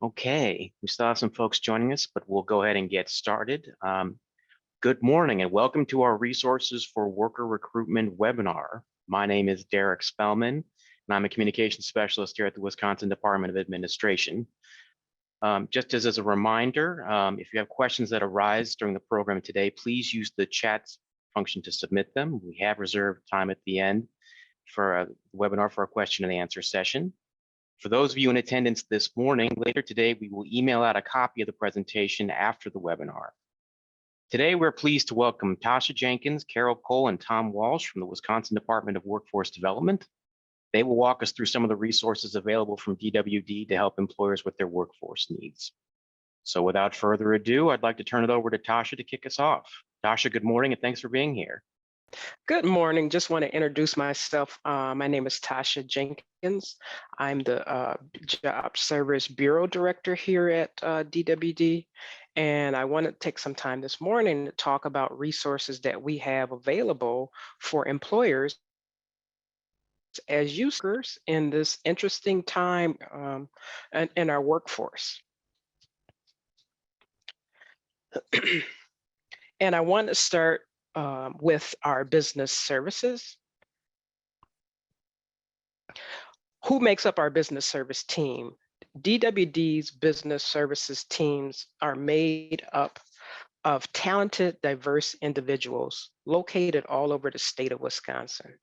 Okay, we still have some folks joining us, but we'll go ahead and get started. Good morning and welcome to our Resources for Worker Recruitment webinar. My name is Derek Spellman, and I'm a communications specialist here at the Wisconsin Department of Administration. Just as a reminder, if you have questions that arise during the program today, please use the chat function to submit them. We have reserved time at the end for a webinar for a question and answer session. For those of you in attendance this morning, later today, we will email out a copy of the presentation after the webinar. Today, we're pleased to welcome Tasha Jenkins, Carol Cole, and Tom Walsh from the Wisconsin Department of Workforce Development. They will walk us through some of the resources available from DWD to help employers with their workforce needs. So without further ado, I'd like to turn it over to Tasha to kick us off. Tasha, good morning and thanks for being here. Good morning. Just want to introduce myself. My name is Tasha Jenkins. I'm the Job Service Bureau Director here at DWD. And I want to take some time this morning to talk about resources that we have available for employers as users in this interesting time in our workforce. And I want to start with our business services. Who makes up our business service team? DWD's business services teams are made up of talented, diverse individuals located all over the state of Wisconsin.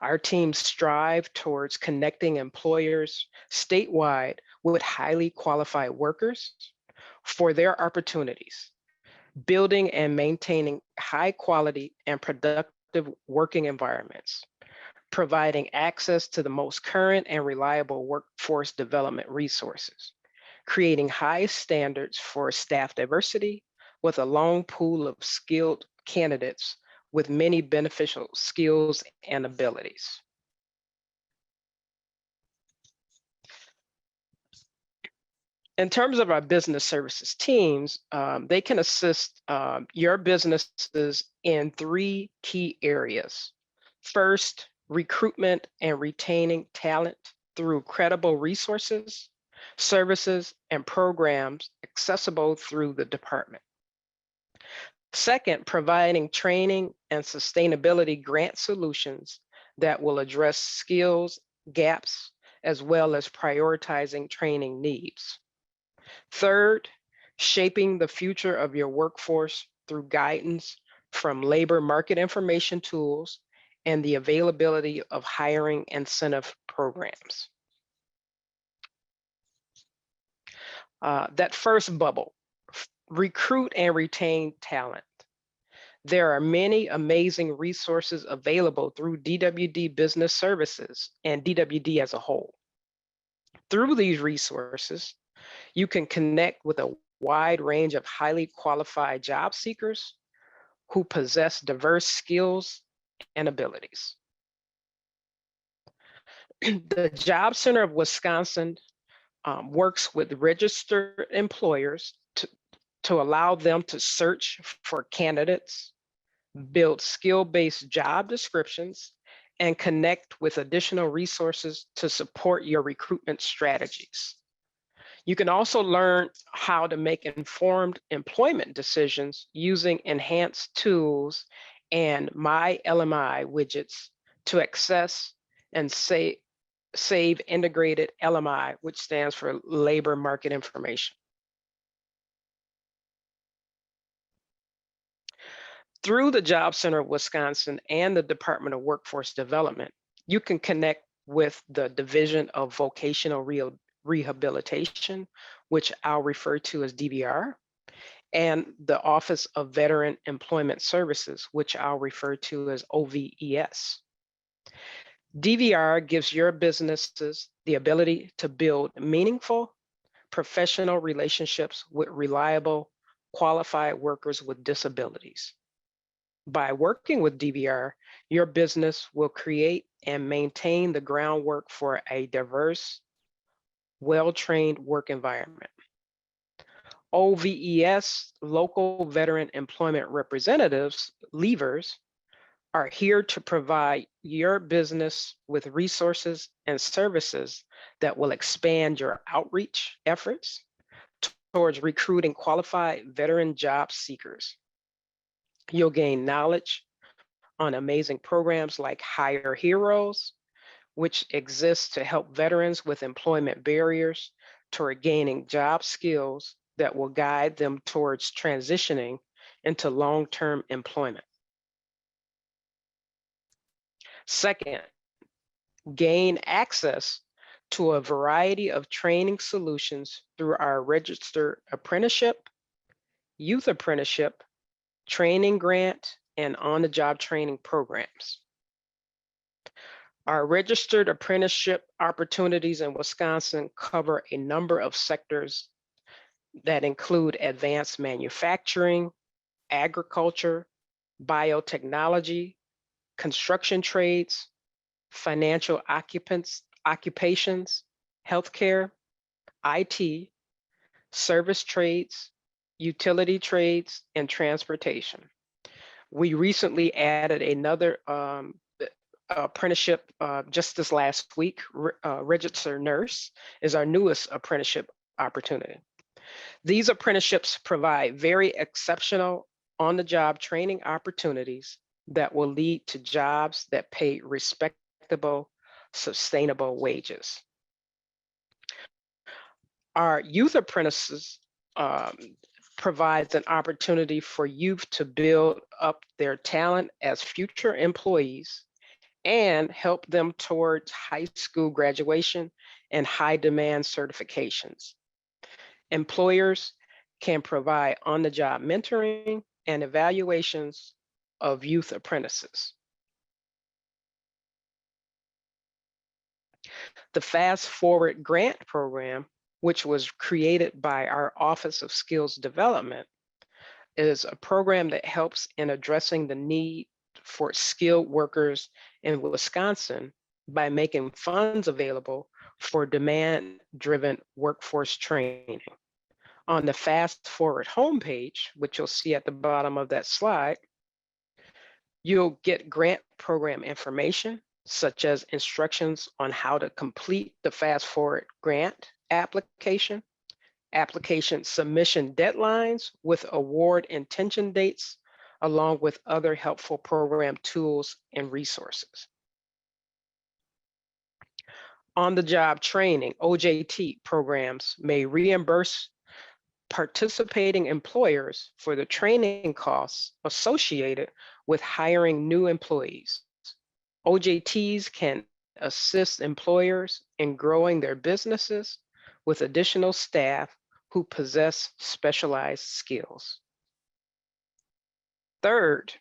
Our teams strive towards connecting employers statewide with highly qualified workers for their opportunities, building and maintaining high quality and productive working environments, providing access to the most current and reliable workforce development resources, creating high standards for staff diversity with a long pool of skilled candidates with many beneficial skills and abilities. In terms of our business services teams, they can assist your businesses in 3 key areas. First, recruitment and retaining talent through credible resources, services, and programs accessible through the department. Second, providing training and sustainability grant solutions that will address skills gaps as well as prioritizing training needs. Third, shaping the future of your workforce through guidance from labor market information tools and the availability of hiring incentive programs. That first bubble, recruit and retain talent. There are many amazing resources available through DWD Business Services and DWD as a whole. Through these resources, you can connect with a wide range of highly qualified job seekers who possess diverse skills and abilities. The Job Center of Wisconsin works with registered employers to allow them to search for candidates, build skill-based job descriptions, and connect with additional resources to support your recruitment strategies. You can also learn how to make informed employment decisions using enhanced tools and My LMI widgets to access and save integrated LMI, which stands for labor market information. Through the Job Center of Wisconsin and the Department of Workforce Development, you can connect with the Division of Vocational Rehabilitation, which I'll refer to as DVR, and the Office of Veteran Employment Services, which I'll refer to as OVES. DVR gives your businesses the ability to build meaningful professional relationships with reliable, qualified workers with disabilities. By working with DVR, your business will create and maintain the groundwork for a diverse, well-trained work environment. OVES, Local Veteran Employment Representatives, LEVERS, are here to provide your business with resources and services that will expand your outreach efforts towards recruiting qualified veteran job seekers. You'll gain knowledge on amazing programs like Hire Heroes, which exists to help veterans with employment barriers toward gaining job skills that will guide them towards transitioning into long-term employment. Second, gain access to a variety of training solutions through our registered apprenticeship, youth apprenticeship, training grant, and on-the-job training programs. Our registered apprenticeship opportunities in Wisconsin cover a number of sectors that include advanced manufacturing, agriculture, biotechnology, construction trades, financial occupations, healthcare, IT, service trades, utility trades, and transportation. We recently added another apprenticeship just this last week. Registered nurse is our newest apprenticeship opportunity. These apprenticeships provide very exceptional on-the-job training opportunities that will lead to jobs that pay respectable, sustainable wages. Our youth apprentices provides an opportunity for youth to build up their talent as future employees and help them towards high school graduation and high demand certifications. Employers can provide on-the-job mentoring and evaluations of youth apprentices. The Fast Forward Grant Program, which was created by our Office of Skills Development, is a program that helps in addressing the need for skilled workers in Wisconsin by making funds available for demand-driven workforce training. On the Fast Forward homepage, which you'll see at the bottom of that slide, you'll get grant program information, such as instructions on how to complete the Fast Forward grant application, application submission deadlines with award intention dates, along with other helpful program tools and resources. On-the-job training, OJT programs may reimburse participating employers for the training costs associated with hiring new employees. OJTs can assist employers in growing their businesses with additional staff who possess specialized skills. Third,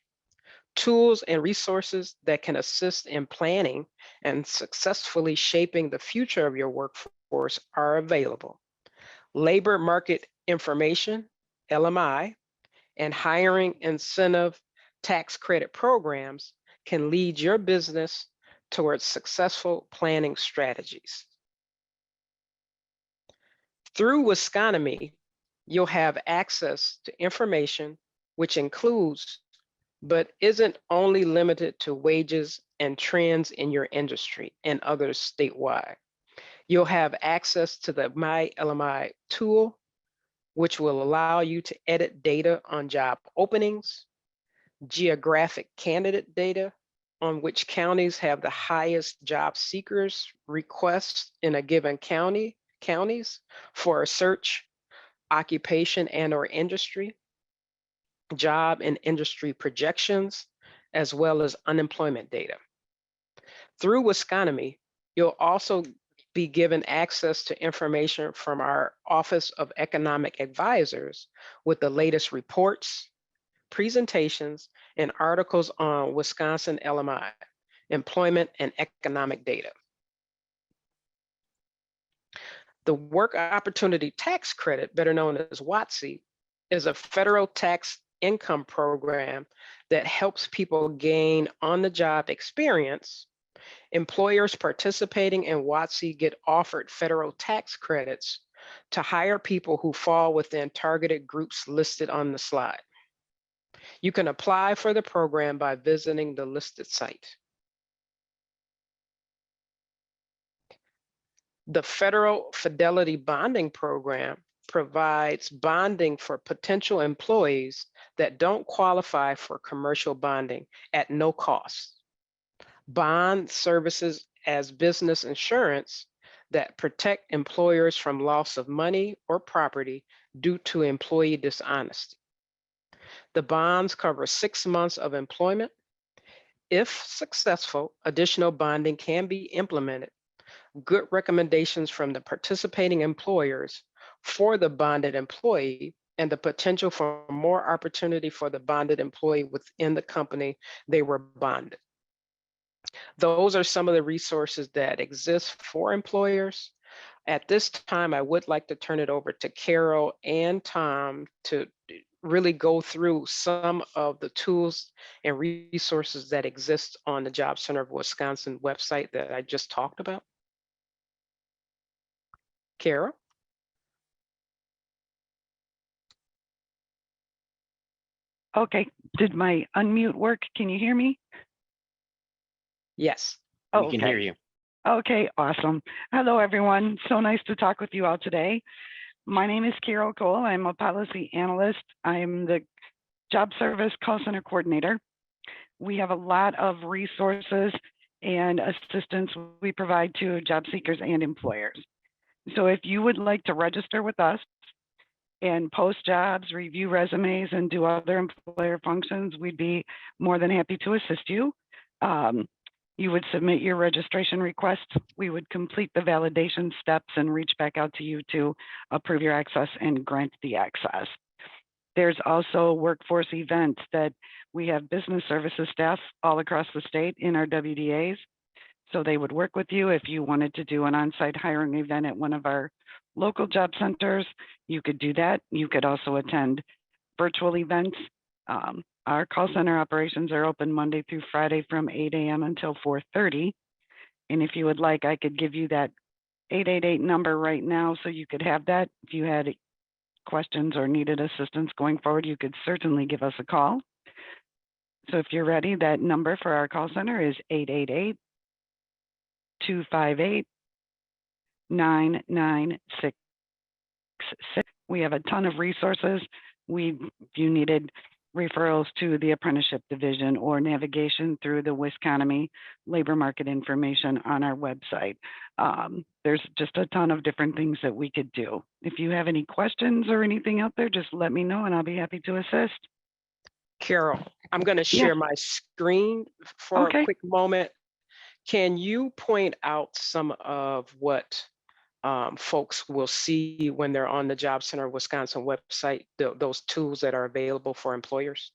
tools and resources that can assist in planning and successfully shaping the future of your workforce are available. Labor market information, LMI, and hiring incentive tax credit programs can lead your business towards successful planning strategies. Through Wisconomy, you'll have access to information which includes, but isn't only limited to, wages and trends in your industry and others statewide. You'll have access to the My LMI tool, which will allow you to edit data on job openings, geographic candidate data on which counties have the highest job seekers requests in a given counties for a search, occupation and/or industry, job and industry projections, as well as unemployment data. Through Wisconomy, you'll also be given access to information from our Office of Economic Advisors with the latest reports, presentations, and articles on Wisconsin LMI, employment and economic data. The Work Opportunity Tax Credit, better known as WOTC, is a federal tax income program that helps people gain on-the-job experience. Employers participating in WOTC get offered federal tax credits to hire people who fall within targeted groups listed on the slide. You can apply for the program by visiting the listed site. The Federal Fidelity Bonding Program provides bonding for potential employees that don't qualify for commercial bonding at no cost. Bond services as business insurance that protect employers from loss of money or property due to employee dishonesty. The bonds cover 6 months of employment. If successful, additional bonding can be implemented. Good recommendations from the participating employers for the bonded employee and the potential for more opportunity for the bonded employee within the company they were bonded. Those are some of the resources that exist for employers. At this time, I would like to turn it over to Carol and Tom to really go through some of the tools and resources that exist on the Job Center of Wisconsin website that I just talked about. Carol? Okay, did my unmute work? Can you hear me? Yes. We can hear you. Okay, awesome. Hello, everyone. So nice to talk with you all today. My name is Carol Cole. I'm a policy analyst. I'm the Job Service Call Center Coordinator. We have a lot of resources and assistance we provide to job seekers and employers. So if you would like to register with us and post jobs, review resumes, and do other employer functions, we'd be more than happy to assist you. You would submit your registration request. We would complete the validation steps and reach back out to you to approve your access and grant the access. There's also workforce events that we have business services staff all across the state in our WDAs. So they would work with you if you wanted to do an on-site hiring event at one of our local job centers. You could do that. You could also attend virtual events. Our call center operations are open Monday through Friday from 8 a.m. until 4:30. And if you would like, I could give you that 888 number right now so you could have that. If you had questions or needed assistance going forward, you could certainly give us a call. So if you're ready, that number for our call center is 888-258-9966. We have a ton of resources. If you needed referrals to the apprenticeship division or navigation through the Wisconsin labor market information on our website. There's just a ton of different things that we could do. If you have any questions or anything out there, just let me know and I'll be happy to assist. Carol, I'm going to share my screen for a quick moment. Can you point out some of what folks will see when they're on the Job Center of Wisconsin website, those tools that are available for employers?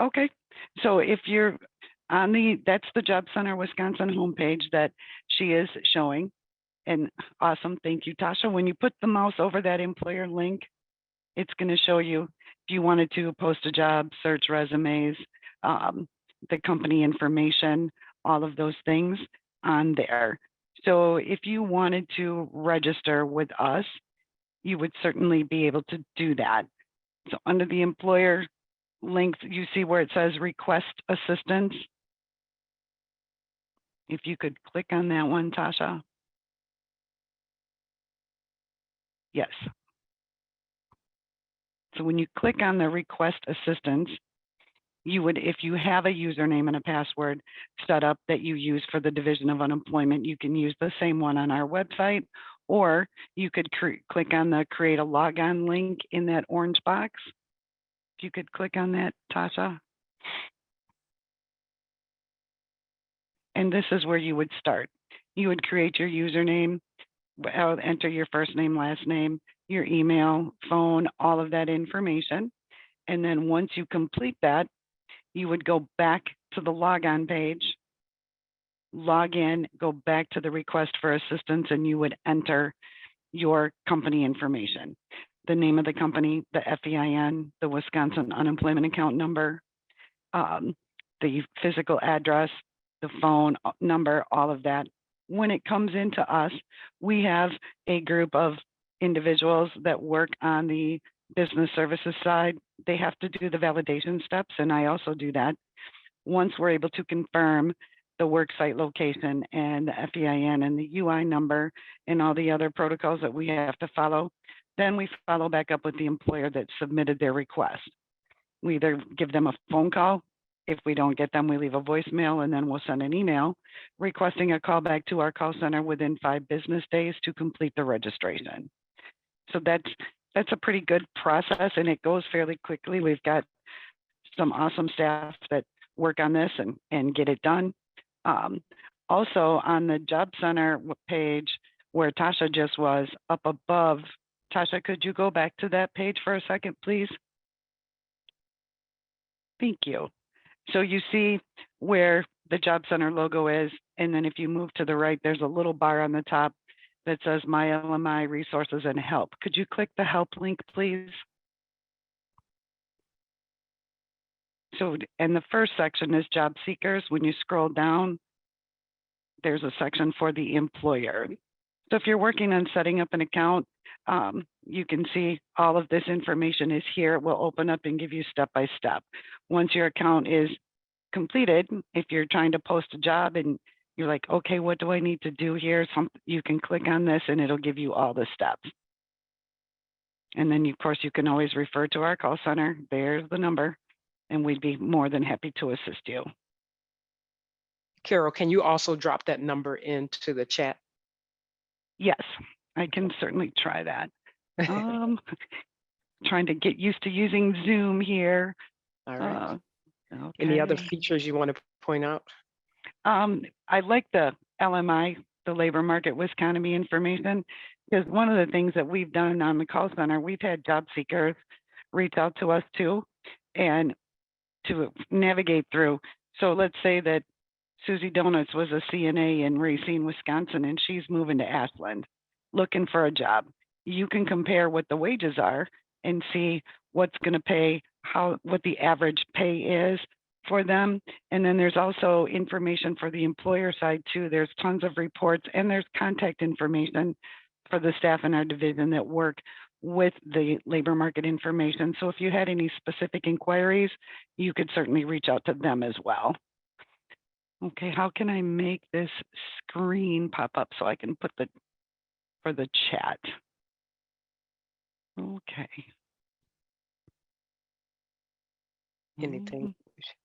Okay, so if you're on that's the Job Center Wisconsin homepage that she is showing. And awesome, thank you, Tasha. When you put the mouse over that employer link, it's going to show you if you wanted to post a job, search resumes, the company information, all of those things on there. So if you wanted to register with us, you would certainly be able to do that. So under the employer link, you see where it says request assistance. If you could click on that one, Tasha. Yes. So when you click on the request assistance, you would, if you have a username and a password set up that you use for the Division of Unemployment, you can use the same one on our website, or you could click on the create a logon link in that orange box. If you could click on that, Tasha. And this is where you would start. You would create your username, enter your first name, last name, your email, phone, all of that information. And then once you complete that, you would go back to the logon page, log in, go back to the request for assistance, and you would enter your company information, the name of the company, the FEIN, the Wisconsin unemployment account number, the physical address, the phone number, all of that. When it comes into us, we have a group of individuals that work on the business services side they have to do the validation steps, and I also do that. Once we're able to confirm the worksite location and the FEIN and the UI number and all the other protocols that we have to follow, then we follow back up with the employer that submitted their request. We either give them a phone call. If we don't get them, we leave a voicemail, and then we'll send an email requesting a call back to our call center within 5 business days to complete the registration. So that's a pretty good process, and it goes fairly quickly. We've got some awesome staff that work on this and get it done. Also on the Job Center page where Tasha just was up above, Tasha, could you go back to that page for a second, please? Thank you. So you see where the Job Center logo is, and then if you move to the right, there's a little bar on the top that says My LMI Resources and Help. Could you click the Help link, please? So, and the first section is Job Seekers. When you scroll down, there's a section for the employer. So if you're working on setting up an account, you can see all of this information is here. It will open up and give you step by step. Once your account is completed, if you're trying to post a job and you're like, okay, what do I need to do here? You can click on this and it'll give you all the steps. And then, of course, you can always refer to our call center. There's the number, and we'd be more than happy to assist you. Carol, can you also drop that number into the chat? Yes, I can certainly try that. Trying to get used to using Zoom here. All right. Okay. Any other features you want to point out? I like the LMI, the labor market Wisconsin information, because one of the things that we've done on the call center, we've had job seekers reach out to us too, and to navigate through. So let's say that Susie Donuts was a CNA in Racine, Wisconsin, and she's moving to Ashland looking for a job. You can compare what the wages are and see what's going to pay, what the average pay is for them. And then there's also information for the employer side too. There's tons of reports, and there's contact information for the staff in our division that work with the labor market information. So if you had any specific inquiries, you could certainly reach out to them as well. Okay, how can I make this screen pop up so I can put for the chat? Okay. Anything?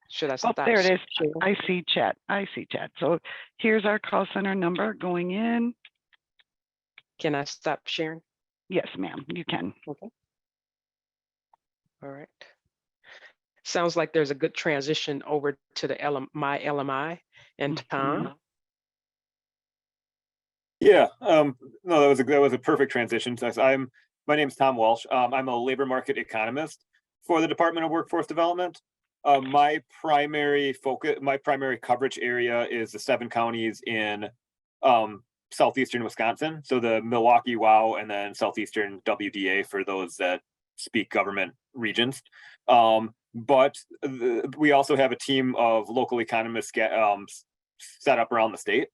Should I Oh, stop? there it is. sharing? I see chat. I see chat. So here's our call center number going in. Can I stop sharing? Yes, ma'am, you can. Okay. All right. Sounds like there's a good transition over to the My LMI and Tom. Yeah, no, that was a perfect transition. So my name's Tom Walsh. I'm a labor market economist for the Department of Workforce Development. My primary coverage area is the 7 counties in southeastern Wisconsin. So the Milwaukee WOW and then southeastern WDA for those that speak government regions. But we also have a team of local economists set up around the state.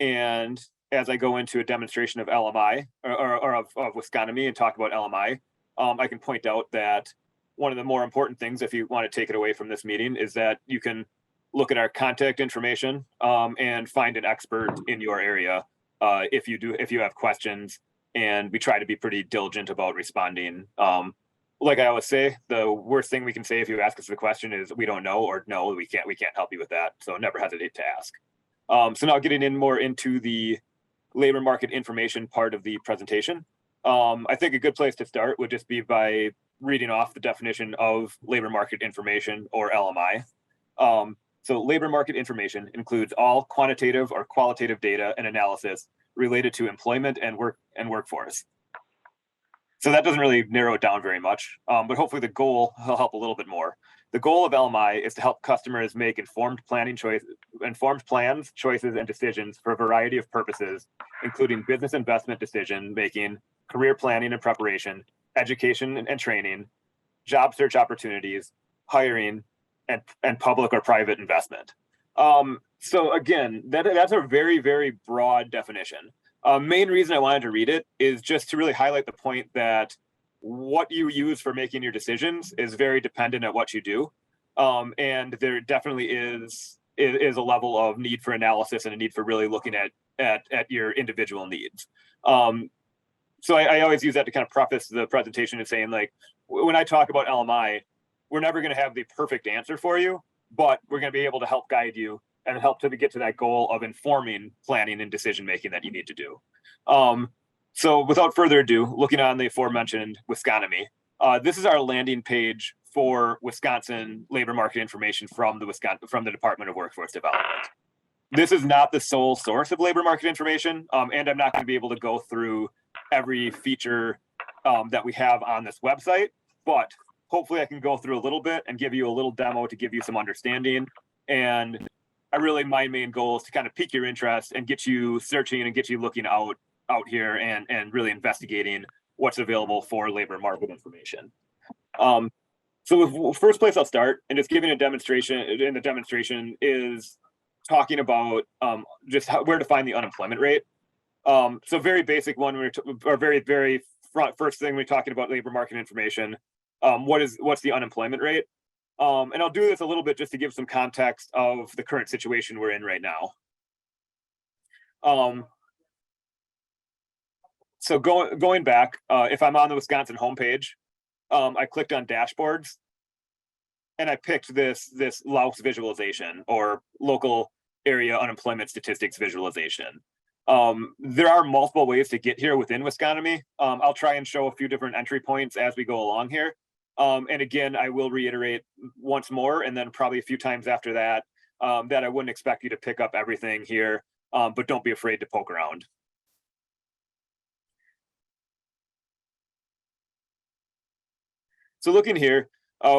And as I go into a demonstration of LMI or of Wisconomy and talk about LMI, I can point out that one of the more important things, if you want to take it away from this meeting, is that you can look at our contact information and find an expert in your area if you have questions. And we try to be pretty diligent about responding. Like I always say, the worst thing we can say if you ask us the question is we don't know, or no, we can't help you with that. So never hesitate to ask. So now getting in more into the labor market information part of the presentation. I think a good place to start would just be by reading off the definition of labor market information, or LMI. So labor market information includes all quantitative or qualitative data and analysis related to employment and workforce. So that doesn't really narrow it down very much, but hopefully the goal will help a little bit more. The goal of LMI is to help customers make informed plans, choices, and decisions for a variety of purposes, including business investment decision making, career planning and preparation, education and training, job search opportunities, hiring, and public or private investment. So again, that's a very, very broad definition. Main reason I wanted to read it is just to really highlight the point that what you use for making your decisions is very dependent on what you do. And there definitely is a level of need for analysis and a need for really looking at your individual needs. So I always use that to kind of preface the presentation and saying, like, when I talk about LMI, we're never going to have the perfect answer for you, but we're going to be able to help guide you and help to get to that goal of informing planning and decision making that you need to do. So without further ado, looking on the aforementioned Wisconomy, this is our landing page for Wisconsin labor market information from the Department of Workforce Development. This is not the sole source of labor market information, and I'm not going to be able to go through every feature that we have on this website, but hopefully I can go through a little bit and give you a little demo to give you some understanding. And my main goal is to kind of pique your interest and get you searching and get you looking out here and really investigating what's available for labor market information. So the first place I'll start and just giving a demonstration, and the demonstration is talking about just where to find the unemployment rate. So very basic one, or very first thing we're talking about labor market information. What's the unemployment rate? And I'll do this a little bit just to give some context of the current situation we're in right now. So going back, if I'm on the Wisconsin homepage, I clicked on dashboards and I picked this LAUS visualization, or local area unemployment statistics visualization. There are multiple ways to get here within Wisconomy. I'll try and show a few different entry points as we go along here. And again, I will reiterate once more, and then probably a few times after that, that I wouldn't expect you to pick up everything here, but don't be afraid to poke around. So looking here,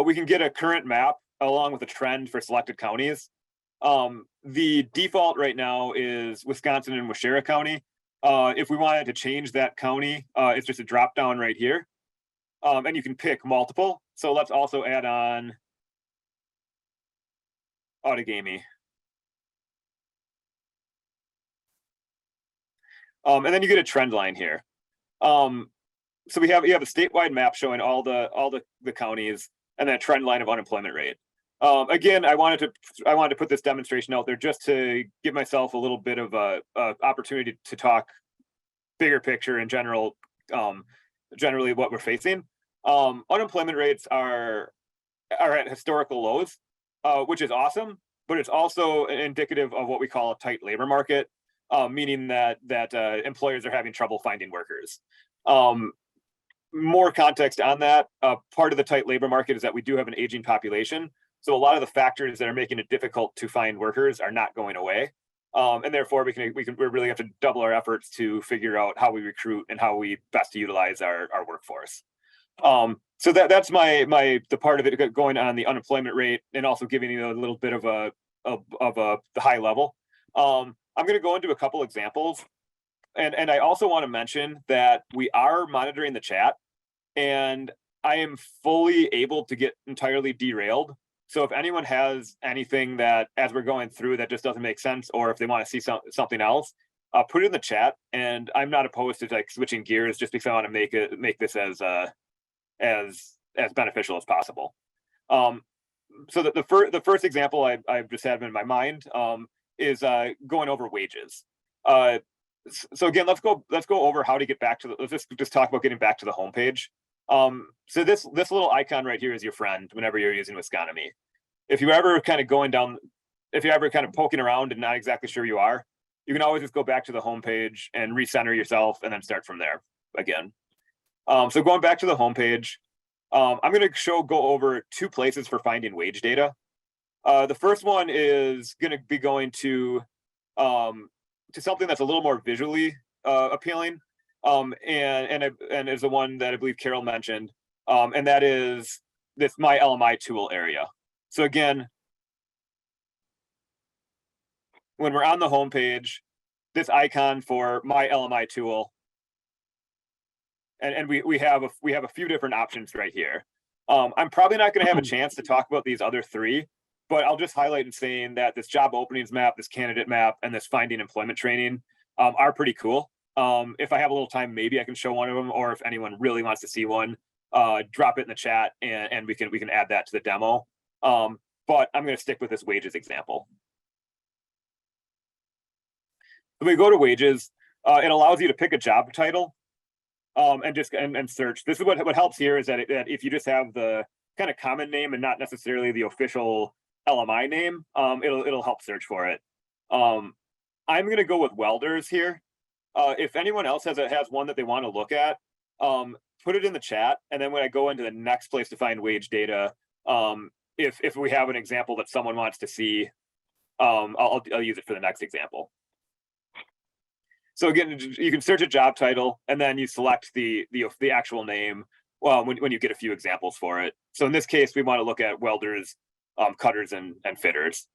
we can get a current map along with a trend for selected counties. The default right now is Wisconsin and Waushara County. If we wanted to change that county, it's just a drop down right here. And you can pick multiple. So let's also add on Outagamie. And then you get a trend line here. So you have a statewide map showing all the counties and then a trend line of unemployment rate. Again, I wanted to put this demonstration out there just to give myself a little bit of a opportunity to talk bigger picture in general, generally what we're facing. Unemployment rates are at historical lows, which is awesome, but it's also indicative of what we call a tight labor market, meaning that employers are having trouble finding workers. More context on that, part of the tight labor market is that we do have an aging population. So a lot of the factors that are making it difficult to find workers are not going away. And therefore we really have to double our efforts to figure out how we recruit and how we best utilize our workforce. So that's the part of it going on the unemployment rate, and also giving you a little bit of the high level. I'm going to go into a couple examples. And I also want to mention that we are monitoring the chat, and I am fully able to get entirely derailed. So if anyone has anything that, as we're going through, that just doesn't make sense, or if they want to see something else, put it in the chat. And I'm not opposed to like switching gears, just because I want to make this as beneficial as possible. So the first example I've just had in my mind is going over wages. So again, let's go over how to get back to let's just talk about getting back to the homepage. So this little icon right here is your friend whenever you're using Wisconomy. If you're ever kind of poking around and not exactly sure you are, you can always just go back to the homepage and recenter yourself and then start from there again. So going back to the homepage, I'm going to go over two places for finding wage data. The first one is going to be going to something that's a little more visually appealing, and is the one that I believe Carol mentioned, and that is this My LMI tool area. So again, when we're on the homepage, this icon for My LMI tool, and we have a few different options right here. I'm probably not going to have a chance to talk about these other three, but I'll just highlight in saying that this job openings map, this candidate map, and this finding employment training are pretty cool. If I have a little time, maybe I can show one of them, or if anyone really wants to see one, drop it in the chat and we can add that to the demo. But I'm going to stick with this wages example. When we go to wages, it allows you to pick a job title and search. This is what helps here is that if you just have the kind of common name and not necessarily the official LMI name, it'll help search for it. I'm going to go with welders here. If anyone else has one that they want to look at, put it in the chat. And then when I go into the next place to find wage data, if we have an example that someone wants to see, I'll use it for the next example. So again, you can search a job title and then you select the actual name when you get a few examples for it. So in this case, we want to look at welders, cutters, and fitters.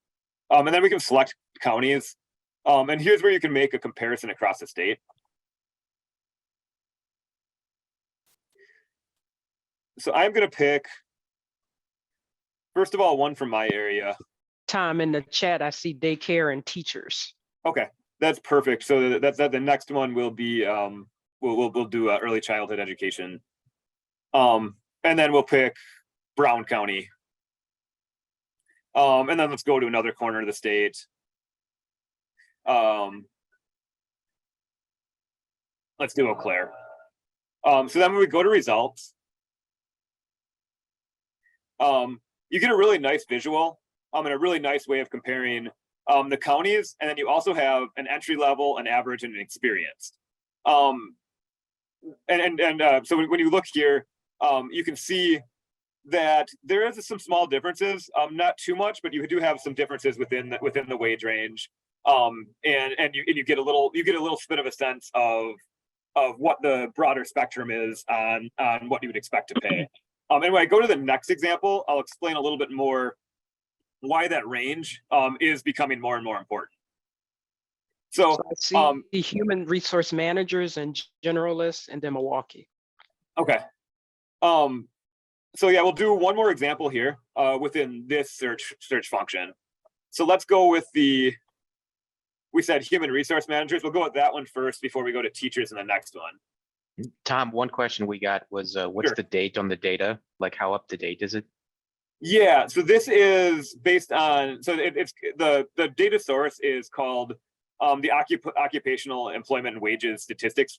And then we can select counties. And here's where you can make a comparison across the state. So I'm going to pick, first of all, one from my area. Tom, in the chat, I see daycare and teachers. Okay, that's perfect. So that's the next one will be we'll do early childhood education, and then we'll pick Brown County, and then let's go to another corner of the state. Let's do Eau Claire. So then when we go to results, you get a really nice visual and a really nice way of comparing the counties, and then you also have an entry level, an average, and an experienced. So when you look here, you can see that there is some small differences, not too much, but you do have some differences within the wage range, and you get a little bit of a sense of what the broader spectrum is on what you would expect to pay. And when I go to the next example, I'll explain a little bit more why that range is becoming more and more important. So I see human resource managers and generalists, and then Milwaukee. Okay. So yeah, we'll do one more example here within this search function. So let's go with we said human resource managers. We'll go with that one first before we go to teachers in the next one. Tom, one question we got was what's Sure. the date on the data? Like how up to date is it? Yeah, so this is based on, so it's the data source is called the Occupational Employment and Wages Statistics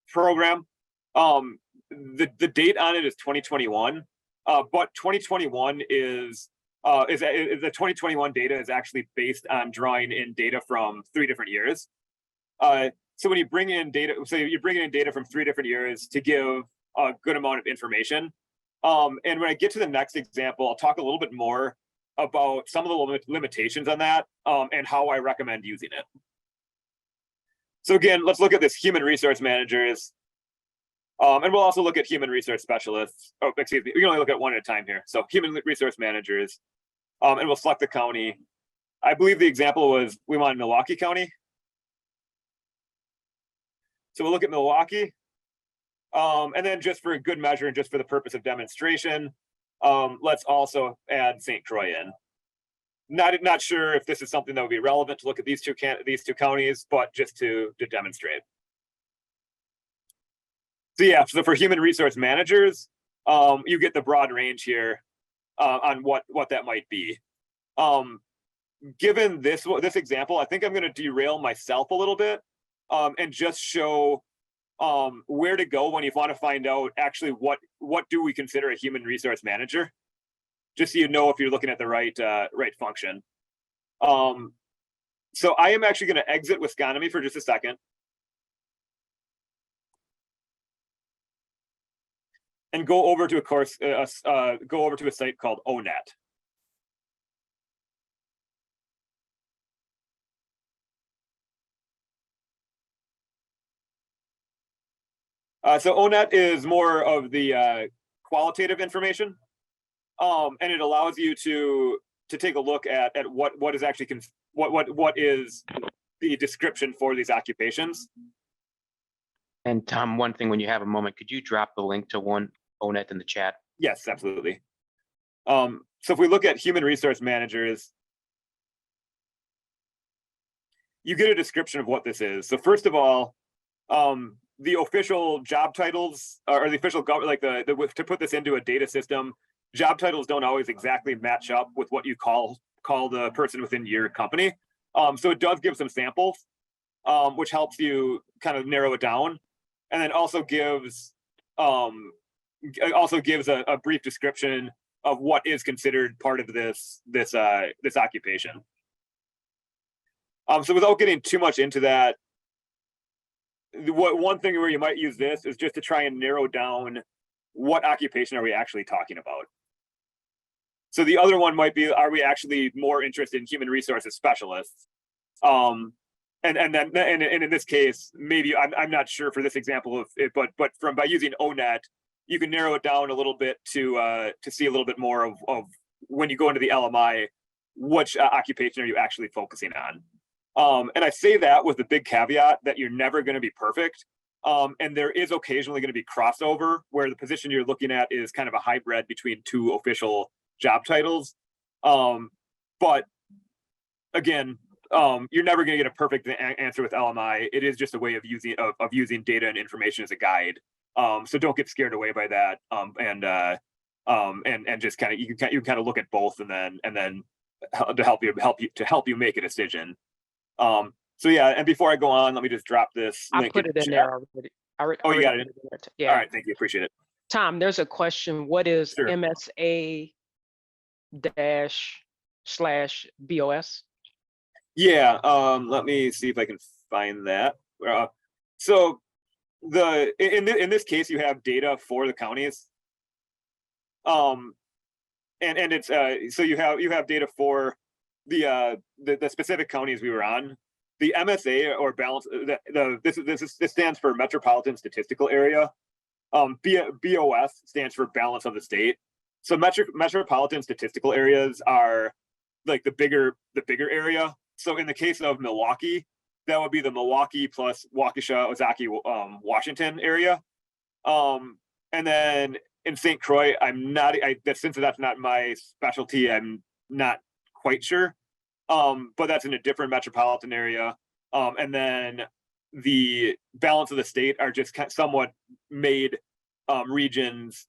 program. The date on it is 2021, but 2021 is the 2021 data is actually based on drawing in data from 3 different years. So when you bring in data, so you're bringing in data from 3 different years to give a good amount of information. And when I get to the next example, I'll talk a little bit more about some of the limitations on that and how I recommend using it. So again, let's look at this human resource managers. And we'll also look at human resource specialists. Oh, excuse me, we can only look at one at a time here. So human resource managers, and we'll select the county. I believe the example was we wanted Milwaukee County. So we'll look at Milwaukee. And then just for a good measure and just for the purpose of demonstration, let's also add St. Croix in. Not sure if this is something that would be relevant to look at these two counties, but just to demonstrate. So yeah, so for human resource managers, you get the broad range here on what that might be. Given this example, I think I'm going to derail myself a little bit and just show where to go when you want to find out actually what do we consider a human resource manager, just so you know if you're looking at the right function. So I am actually going to exit Wisconsin for just a second and go over to a site called ONET. So ONET is more of the qualitative information, and it allows you to take a look at what is actually what is the description for these occupations. And Tom, one thing when you have a moment, could you drop the link to one ONET in the chat? Yes, absolutely. So if we look at human resource managers, you get a description of what this is. So first of all, the official job titles or the official government, like to put this into a data system, job titles don't always exactly match up with what you call the person within your company. So it does give some samples, which helps you kind of narrow it down, and then also gives a brief description of what is considered part of this occupation. So without getting too much into that, one thing where you might use this is just to try and narrow down what occupation are we actually talking about. So the other one might be, are we actually more interested in human resources specialists? And in this case, maybe I'm not sure for this example of it, but by using ONET, you can narrow it down a little bit to see a little bit more of when you go into the LMI, which occupation are you actually focusing on? And I say that with the big caveat that you're never going to be perfect. And there is occasionally going to be crossover where the position you're looking at is kind of a hybrid between two official job titles. But again, you're never going to get a perfect answer with LMI. It is just a way of using data and information as a guide. So don't get scared away by that. And just kind of you can kind of look at both and then to help you make a decision. So yeah, and before I go on, let me just drop this I link put it in there already. Oh, you got it. Yeah. All right, thank you, appreciate it. Tom, there's a question. What is Sure. MSA-/BOS? Yeah, let me see if I can find that. So in this case, you have data for the counties. And it's so you have data for the specific counties we were on. The MSA or balance, this stands for Metropolitan Statistical Area. BOS stands for Balance of the State. So metropolitan statistical areas are like the bigger area. So in the case of Milwaukee, that would be the Milwaukee plus Waukesha, Ozaukee, Washington area. And then in St. Croix, since that's not my specialty, I'm not quite sure. But that's in a different metropolitan area. And then the balance of the state are just somewhat made regions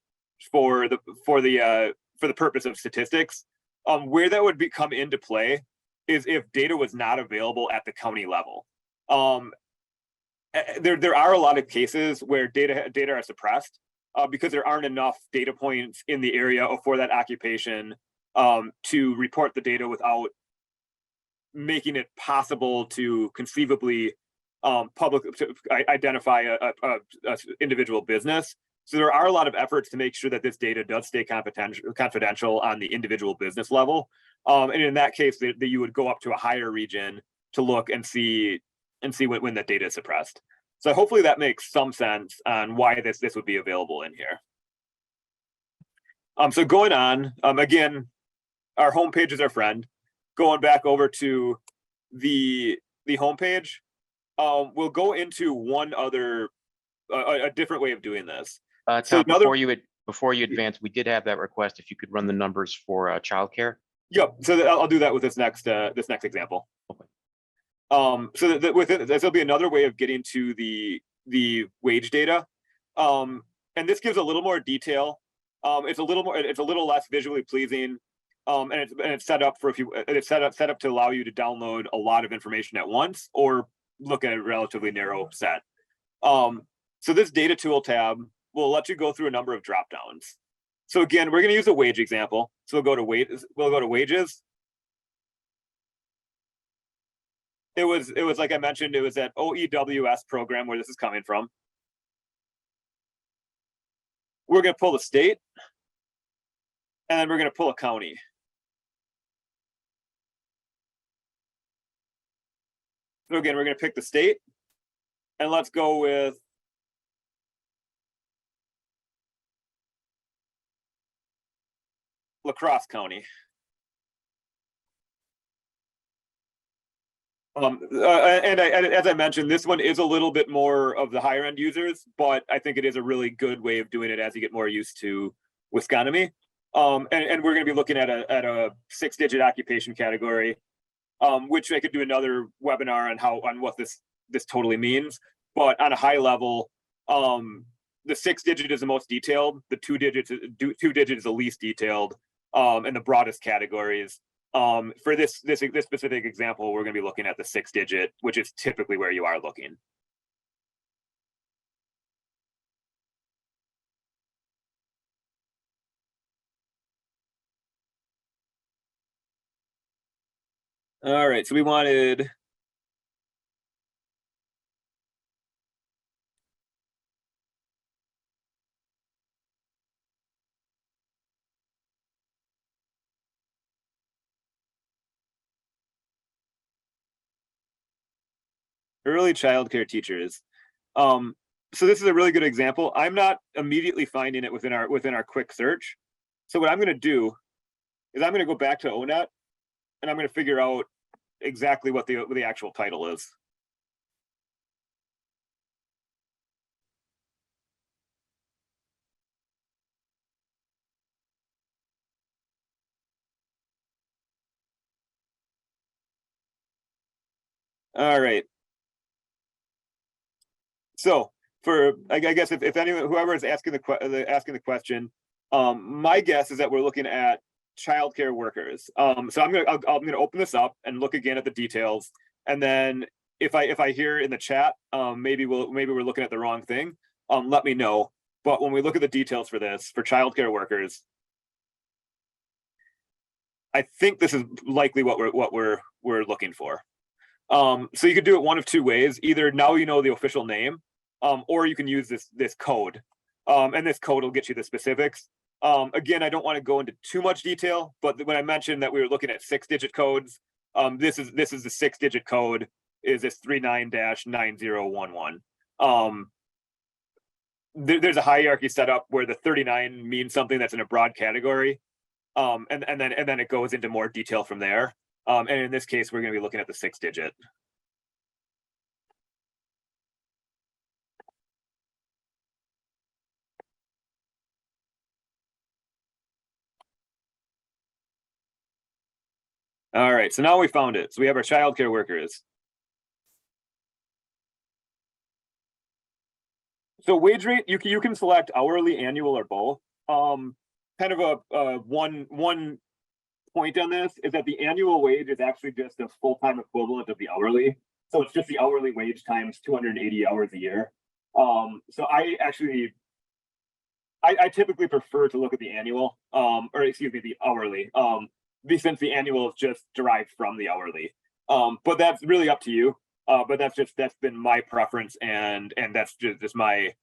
for the purpose of statistics. Where that would come into play is if data was not available at the county level. There are a lot of cases where data are suppressed because there aren't enough data points in the area for that occupation to report the data without making it possible to conceivably identify a individual business. So there are a lot of efforts to make sure that this data does stay confidential on the individual business level. And in that case, that you would go up to a higher region to look and see when that data is suppressed. So hopefully that makes some sense on why this would be available in here. So going on, again, our homepage is our friend. Going back over to the homepage, we'll go into one other a different way of doing this. Tom, before you advance, we did have that request. If you could run the numbers for childcare. Yep. So I'll do that with this next example. Okay. So this will be another way of getting to the wage data, and this gives a little more detail. It's a little less visually pleasing, and it's set up to allow you to download a lot of information at once or look at a relatively narrow set. So this data tool tab will let you go through a number of drop downs. So again, we're going to use a wage example. So we'll go to wages. It was like I mentioned, it was that OEWS program where this is coming from. We're going to pull the state, and then we're going to pull a county. So again, we're going to pick the state, and let's go with La Crosse County. As I mentioned, this one is a little bit more of the higher end users, but I think it is a really good way of doing it as you get more used to Wisconomy. And we're going to be looking at a 6-digit occupation category, which I could do another webinar on what this totally means. But on a high level, The 6-digit is the most detailed. The 2 digits is the least detailed, and the broadest categories. For this specific example, we're going to be looking at the 6-digit, which is typically where you are looking. All right, so we wanted early childcare teachers. So this is a really good example. I'm not immediately finding it within our quick search. So what I'm going to do is I'm going to go back to ONET and I'm going to figure out exactly what the actual title is. All right. So I guess if anyone, whoever is asking the question, my guess is that we're looking at childcare workers. So I'm gonna open this up and look again at the details, and then if I hear in the chat, maybe we're looking at the wrong thing, let me know. But when we look at the details for this, for childcare workers, I think this is likely what we're looking for. So you could do it one of two ways. Either now you know the official name, or you can use this code, and this code will get you the specifics. Again, I don't want to go into too much detail, but when I mentioned that we were looking at 6-digit codes, this is the 6-digit code is this 39-9011. There's a hierarchy set up where the 39 means something that's in a broad category, and then it goes into more detail from there. And in this case, we're going to be looking at the 6-digit. All right, so now we found it. So we have our childcare workers. So wage rate, you can select hourly, annual, or both. Kind of a one point on this is that the annual wage is actually just a full-time equivalent of the hourly. So it's just the hourly wage times 280 hours a year. So I typically prefer to look at the annual, or excuse me, the hourly. Since the annual is just derived from the hourly. But that's really up to you. But that's been my preference, and that's just my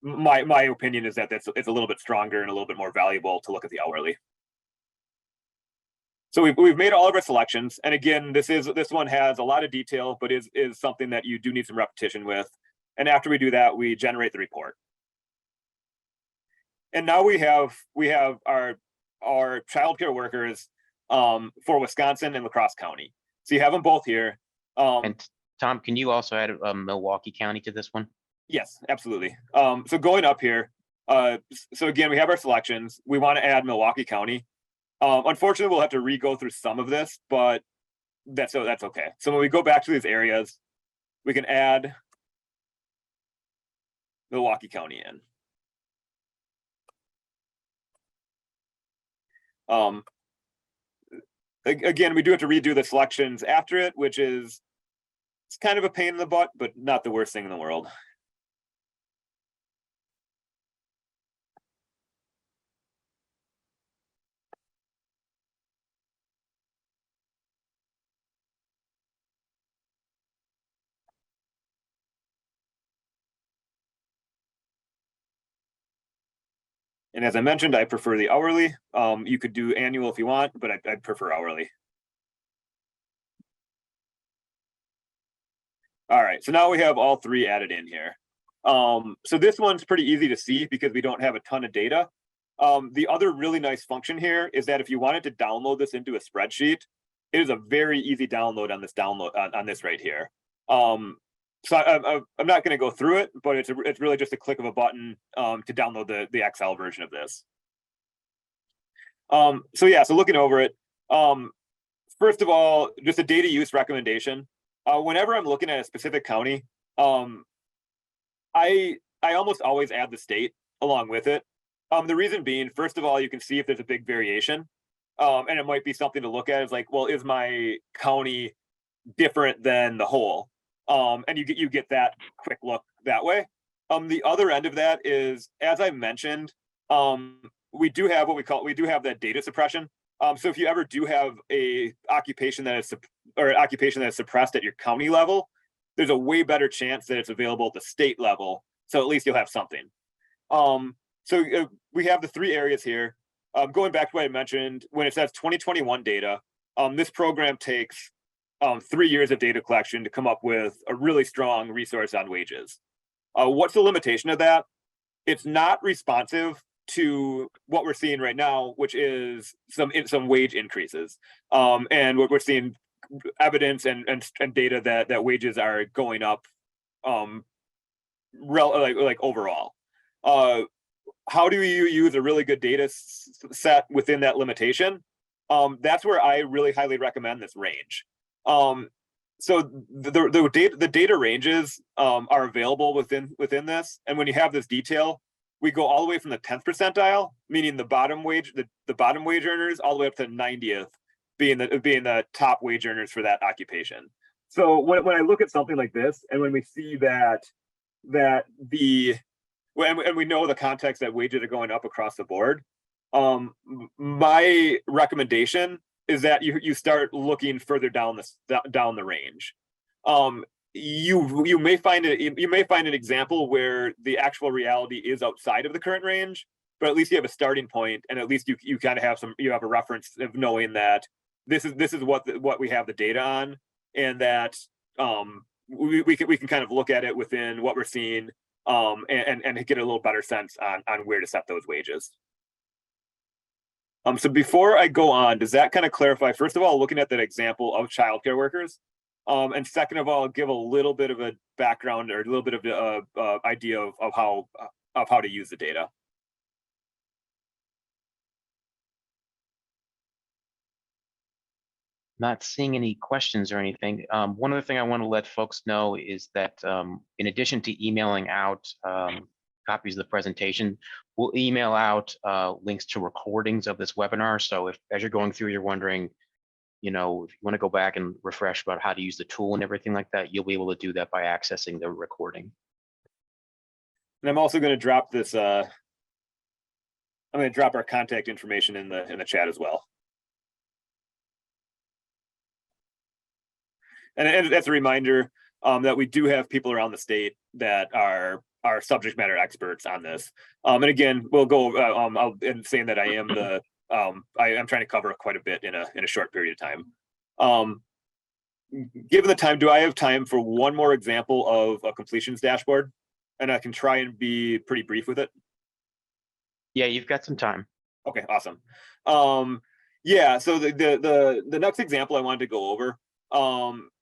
opinion is that it's a little bit stronger and a little bit more valuable to look at the hourly. So we've made all of our selections, and again, this one has a lot of detail, but is something that you do need some repetition with. And after we do that, we generate the report. And now we have our childcare workers for Wisconsin and La Crosse County. So you have them both here. And Tom, can you also add Milwaukee County to this one? Yes, absolutely. So going up here, so again, we have our selections. We want to add Milwaukee County. Unfortunately, we'll have to re-go through some of this, but that's okay. So when we go back to these areas, we can add Milwaukee County in. Again, we do have to redo the selections after it, which is it's kind of a pain in the butt, but not the worst thing in the world. And as I mentioned, I prefer the hourly. You could do annual if you want, but I'd prefer hourly. All right, so now we have all three added in here. So this one's pretty easy to see because we don't have a ton of data. The other really nice function here is that if you wanted to download this into a spreadsheet, it is a very easy download on this right here. So I'm not going to go through it, but it's really just a click of a button to download the Excel version of this. So yeah, so looking over it, first of all, just a data use recommendation. Whenever I'm looking at a specific county, I I almost always add the state along with it. The reason being, first of all, you can see if there's a big variation. And it might be something to look at is like, well, is my county different than the whole? And you get that quick look that way. The other end of that is, as I mentioned, we do have that data suppression. So if you ever do have a occupation that is suppressed at your county level, there's a way better chance that it's available at the state level. So at least you'll have something. So we have the three areas here. Going back to what I mentioned, when it says 2021 data, this program takes 3 years of data collection to come up with a really strong resource on wages. What's the limitation of that? It's not responsive to what we're seeing right now, which is some wage increases. And what we're seeing evidence and data that wages are going up like overall. How do you use a really good data set within that limitation? That's where I really highly recommend this range. So the data ranges are available within this, and when you have this detail, we go all the way from the 10th percentile, meaning the bottom wage earners, all the way up to 90th, being the top wage earners for that occupation. So when I look at something like this, and when we see and we know the context that wages are going up across the board, my recommendation is that you start looking further down the range. You may find an example where the actual reality is outside of the current range, but at least you have a starting point, and at least you kind of have a reference of knowing that this is what we have the data on, and that we can kind of look at it within what we're seeing, and get a little better sense on where to set those wages. So before I go on, does that kind of clarify, first of all, looking at that example of childcare workers, and second of all, give a little bit of a background or a little bit of the idea of how to use the data. Not seeing any questions or anything. One other thing I want to let folks know is that in addition to emailing out copies of the presentation, we'll email out links to recordings of this webinar. So if, as you're going through, you're wondering, if you want to go back and refresh about how to use the tool and everything like that, you'll be able to do that by accessing the recording. And I'm also going to drop this. I'm going to drop our contact information in the chat as well. And that's a reminder that we do have people around the state that are subject matter experts on this. And again, we'll go. I'll saying that I am I'm trying to cover quite a bit in a short period of time. Given the time, do I have time for one more example of a completions dashboard? And I can try and be pretty brief with it. Yeah, you've got some time. Okay, awesome. Yeah, so the next example I wanted to go over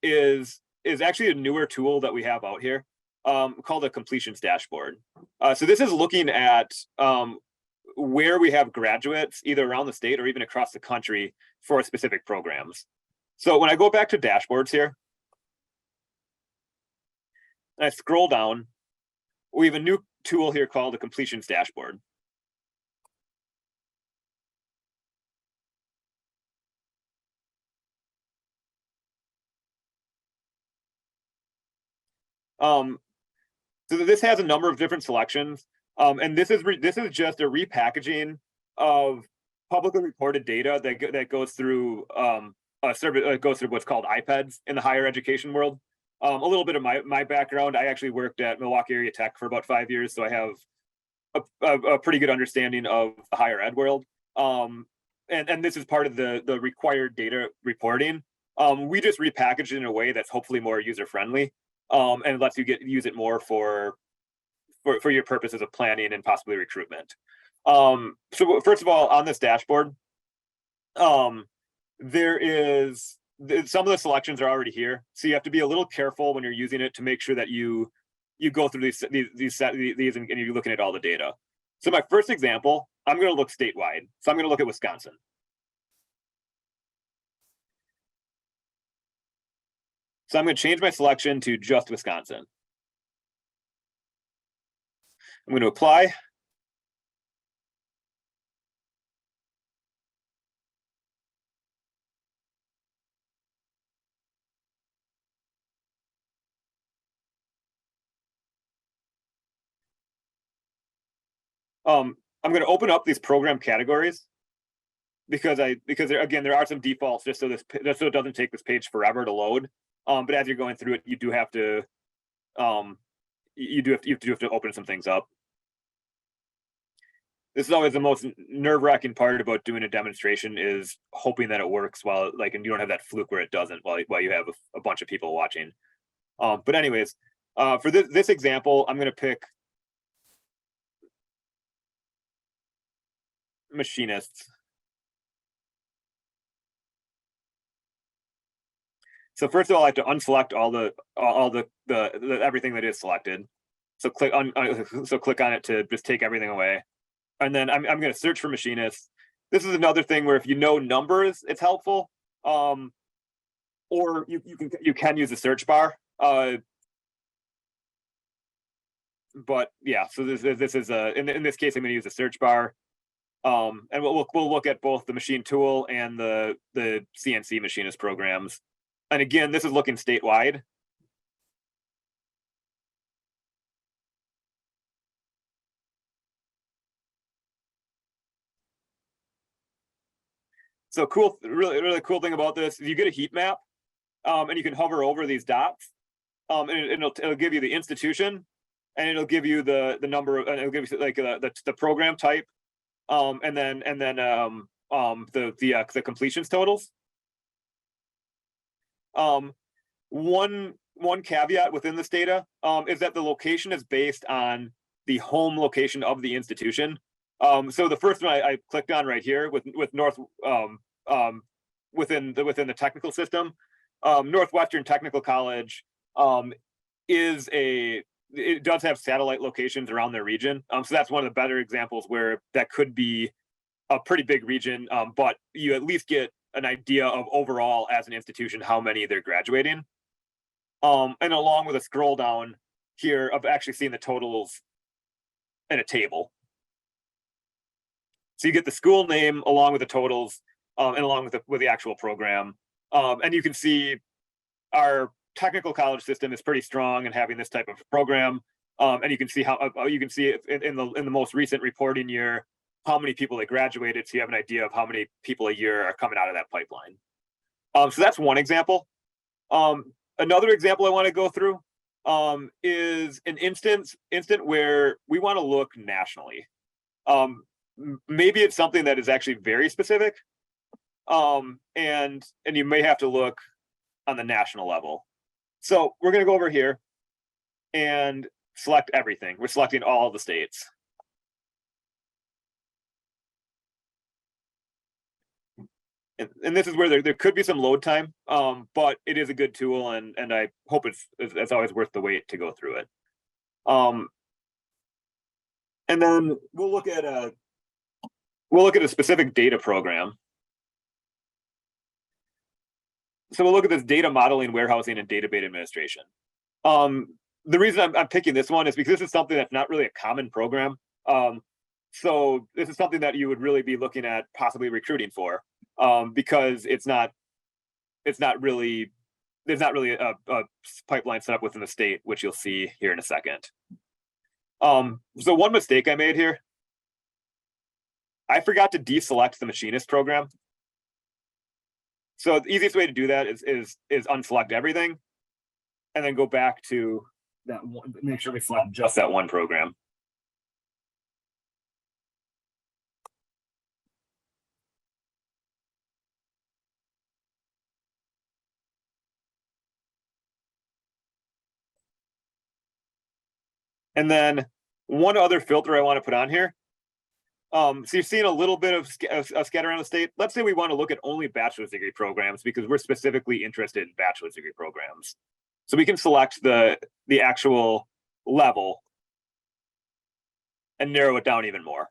is actually a newer tool that we have out here called a completions dashboard. So this is looking at where we have graduates either around the state or even across the country for specific programs. So when I go back to dashboards here, and I scroll down, we have a new tool here called the completions dashboard. So this has a number of different selections, and this is just a repackaging of publicly reported data that goes through a service goes through what's called IPEDS in the higher education world. A little bit of my background: I actually worked at Milwaukee Area Tech for about 5 years, so I have a pretty good understanding of the higher ed world. And this is part of the required data reporting. We just repackaged it in a way that's hopefully more user friendly. And lets you use it more for your purposes of planning and possibly recruitment. So first of all, on this dashboard, there is some of the selections are already here, so you have to be a little careful when you're using it to make sure that you go through these and you're looking at all the data. So my first example, I'm going to look statewide. So I'm going to look at Wisconsin. So I'm going to change my selection to just Wisconsin. I'm going to apply. I'm going to open up these program categories because again, there are some defaults just so it doesn't take this page forever to load. But as you're going through it, you do have to open some things up. This is always the most nerve-wracking part about doing a demonstration, is hoping that it works and you don't have that fluke where it doesn't while you have a bunch of people watching. But anyways, for this example, I'm going to pick machinists. So first of all, I have to unselect all the everything that is selected. So click on it to just take everything away. And then I'm going to search for machinists. This is another thing where if you know numbers, it's helpful. Or you can use the search bar. But yeah, so this is in this case, I'm going to use the search bar. And we'll look at both the machine tool and the CNC machinist programs. And again, this is looking statewide. So cool, really cool thing about this is you get a heat map, and you can hover over these dots, and it'll give you the institution, and it'll give you the number of, and it'll give you like the program type, and then the completions totals. One caveat within this data is that the location is based on the home location of the institution. So the first one I clicked on right here with North within the technical system, Northwestern Technical College it does have satellite locations around their region. So that's one of the better examples where that could be a pretty big region, but you at least get an idea of overall as an institution how many they're graduating. And along with a scroll down here of actually seeing the totals in a table. So you get the school name along with the totals, and along with the actual program. And you can see our technical college system is pretty strong in having this type of program. And you can see in the most recent reporting year how many people they graduated, so you have an idea of how many people a year are coming out of that pipeline. So that's one example. Another example I want to go through is an instant where we want to look nationally. Maybe it's something that is actually very specific, and you may have to look on the national level. So we're going to go over here and select everything. We're selecting all the states. And this is where there could be some load time, but it is a good tool, and I hope it's always worth the wait to go through it. And then we'll look at a specific data program. So we'll look at this data modeling, warehousing, and database administration. The reason I'm picking this one is because this is something that's not really a common program. So this is something that you would really be looking at possibly recruiting for, because there's not really a pipeline set up within the state, which you'll see here in a second. So one mistake I made here, I forgot to deselect the machinist program. So the easiest way to do that is unselect everything and then go back to that one, make sure we select just that one program. And then one other filter I want to put on here. So you're seeing a little bit of scatter around the state. Let's say we want to look at only bachelor's degree programs because we're specifically interested in bachelor's degree programs. So we can select the actual level and narrow it down even more.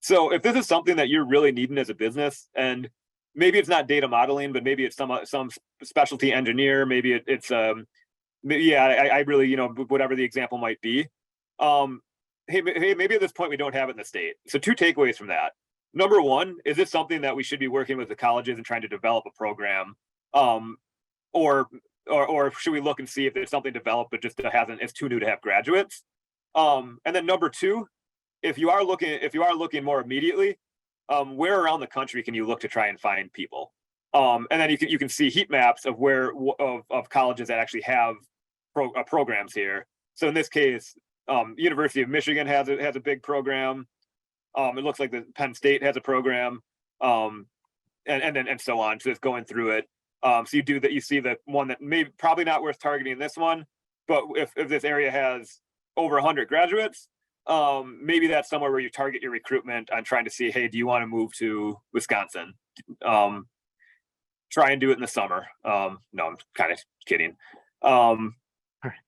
So if this is something that you're really needing as a business, and maybe it's not data modeling, but maybe it's some specialty engineer, maybe yeah, I really, whatever the example might be. Hey, maybe at this point we don't have it in the state. So 2 takeaways from that. Number one, is this something that we should be working with the colleges and trying to develop a program? Or should we look and see if there's something developed, but just it's too new to have graduates? And then number 2, if you are looking more immediately, where around the country can you look to try and find people? And then you can see heat maps of where of colleges that actually have programs here. So in this case, University of Michigan has a big program. It looks like the Penn State has a program, and so on. So it's going through it. So you see the one that probably not worth targeting this one, but if this area has over 100 graduates, maybe that's somewhere where you target your recruitment on trying to see, hey, do you want to move to Wisconsin? Try and do it in the summer. No, I'm kind of kidding.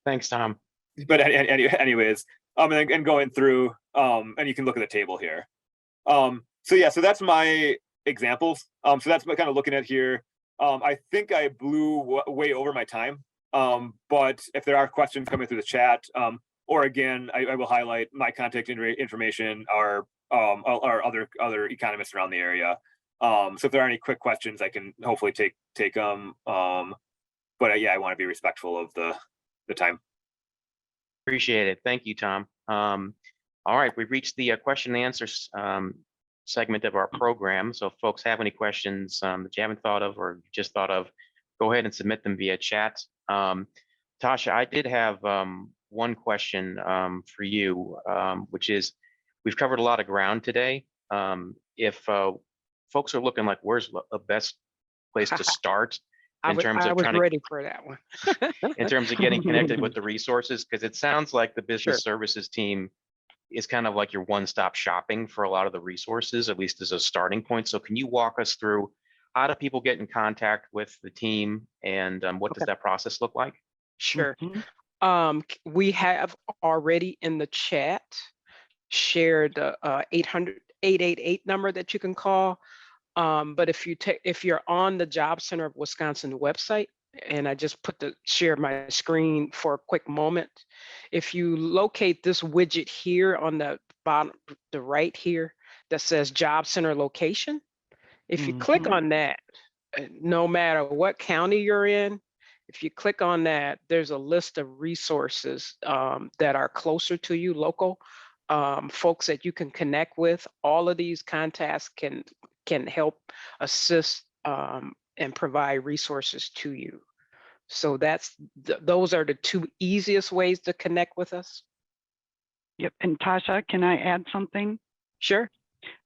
Thanks, Tom. But anyways, and going through, and you can look at the table here. So that's my examples. So that's what kind of looking at here. I think I blew way over my time. But if there are questions coming through the chat, or again, I will highlight my contact information, our other economists around the area. So if there are any quick questions, I can hopefully take them. But yeah, I want to be respectful of the time. Appreciate it. Thank you, Tom. All right, we've reached the question and answer segment of our program. So if folks have any questions that you haven't thought of or just thought of, go ahead and submit them via chat. Tasha, I did have one question for you, which is, we've covered a lot of ground today. If folks are looking like, where's the best place to start I was ready for that one. in terms of getting connected with the resources, because it sounds like the business Sure. services team is kind of like your one-stop shopping for a lot of the resources, at least as a starting point. So can you walk us through how do people get in contact with the team, and what does that process look like? Sure. Mhm. We have already in the chat shared the 800-888 number that you can call. But if you're on the Job Center of Wisconsin website, and I just share my screen for a quick moment. If you locate this widget here on the bottom, the right here, that says Job Center location, if you click on that, no matter what county you're in, if you click on that, there's a list of resources that are closer to you, local folks that you can connect with. All of these contacts can help assist and provide resources to you. So those are the 2 easiest ways to connect with us. Yep. And Tasha, can I add something? Sure.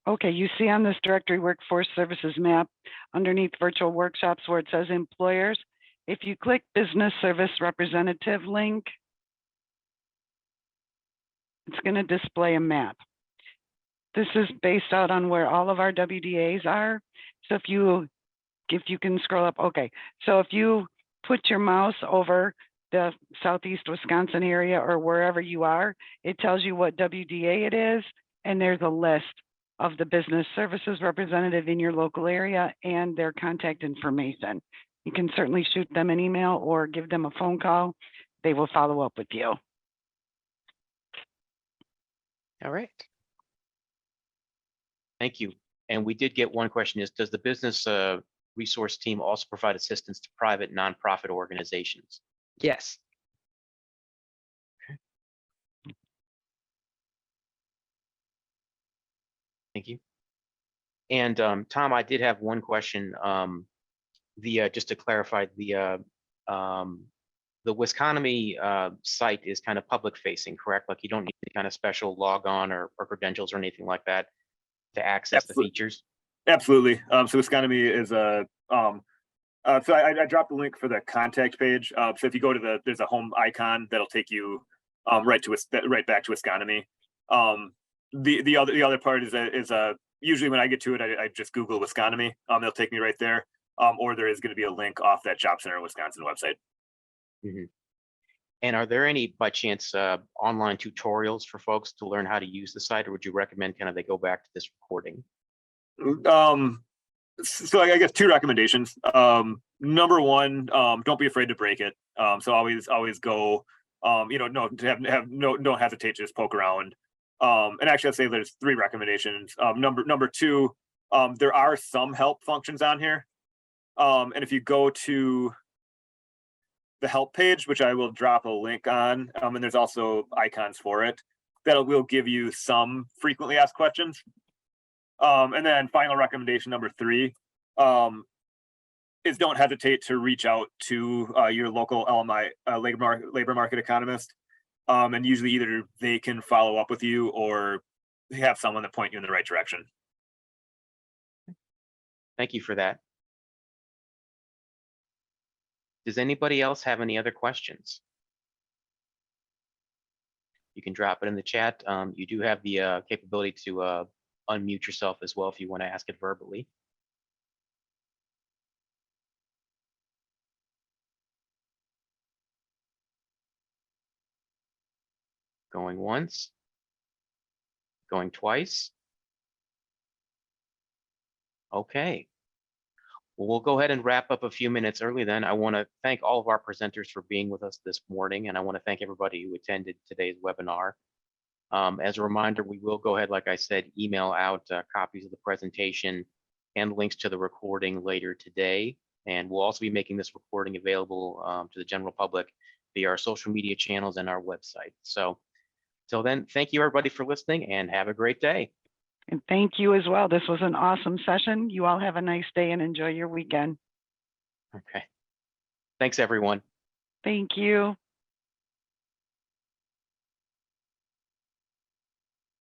Okay, you see on this directory workforce services map underneath virtual workshops where it says employers, if you click business service representative link, it's going to display a map. This is based out on where all of our WDAs are. So if you can scroll up, okay. So if you put your mouse over the Southeast Wisconsin area or wherever you are, it tells you what WDA it is, and there's a list of the business services representative in your local area and their contact information. You can certainly shoot them an email or give them a phone call. They will follow up with you. All right. Thank you. And we did get one question, is does the business resource team also provide assistance to private nonprofit organizations? Yes. Thank you. And Tom, I did have one question. Just to clarify, the Wisconomy site is kind of public facing, correct? Like you don't need any kind of special log on or credentials or anything like that to access the features? Absolutely. So Wisconomy is a so I dropped the link for the contact page. So if you go to there's a home icon that'll take you right back to Wisconomy. The other part is usually when I get to it, I just Google Wisconomy. They'll take me right there. Or there is going to be a link off that Job Center Wisconsin website. Mm-hmm. And are there any, by chance, online tutorials for folks to learn how to use the site, or would you recommend kind of they go back to this recording? So I guess 2 recommendations. Number one, don't be afraid to break it. So always go, don't hesitate to just poke around. And actually I'd say there's 3 recommendations. Number 2, there are some help functions on here. And if you go to the help page, which I will drop a link on, and there's also icons for it, that will give you some frequently asked questions. And then final recommendation number 3 is don't hesitate to reach out to your local LMI labor market economist. And usually either they can follow up with you or they have someone to point you in the right direction. Thank you for that. Does anybody else have any other questions? You can drop it in the chat. You do have the capability to unmute yourself as well if you want to ask it verbally. Going once. Going twice. Okay. Well, we'll go ahead and wrap up a few minutes early then. I want to thank all of our presenters for being with us this morning, and I want to thank everybody who attended today's webinar. As a reminder, we will go ahead, like I said, email out copies of the presentation and links to the recording later today. And we'll also be making this recording available to the general public via our social media channels and our website. So till then, thank you everybody for listening and have a great day. And thank you as well. This was an awesome session. You all have a nice day and enjoy your weekend. Okay. Thanks, everyone. Thank you.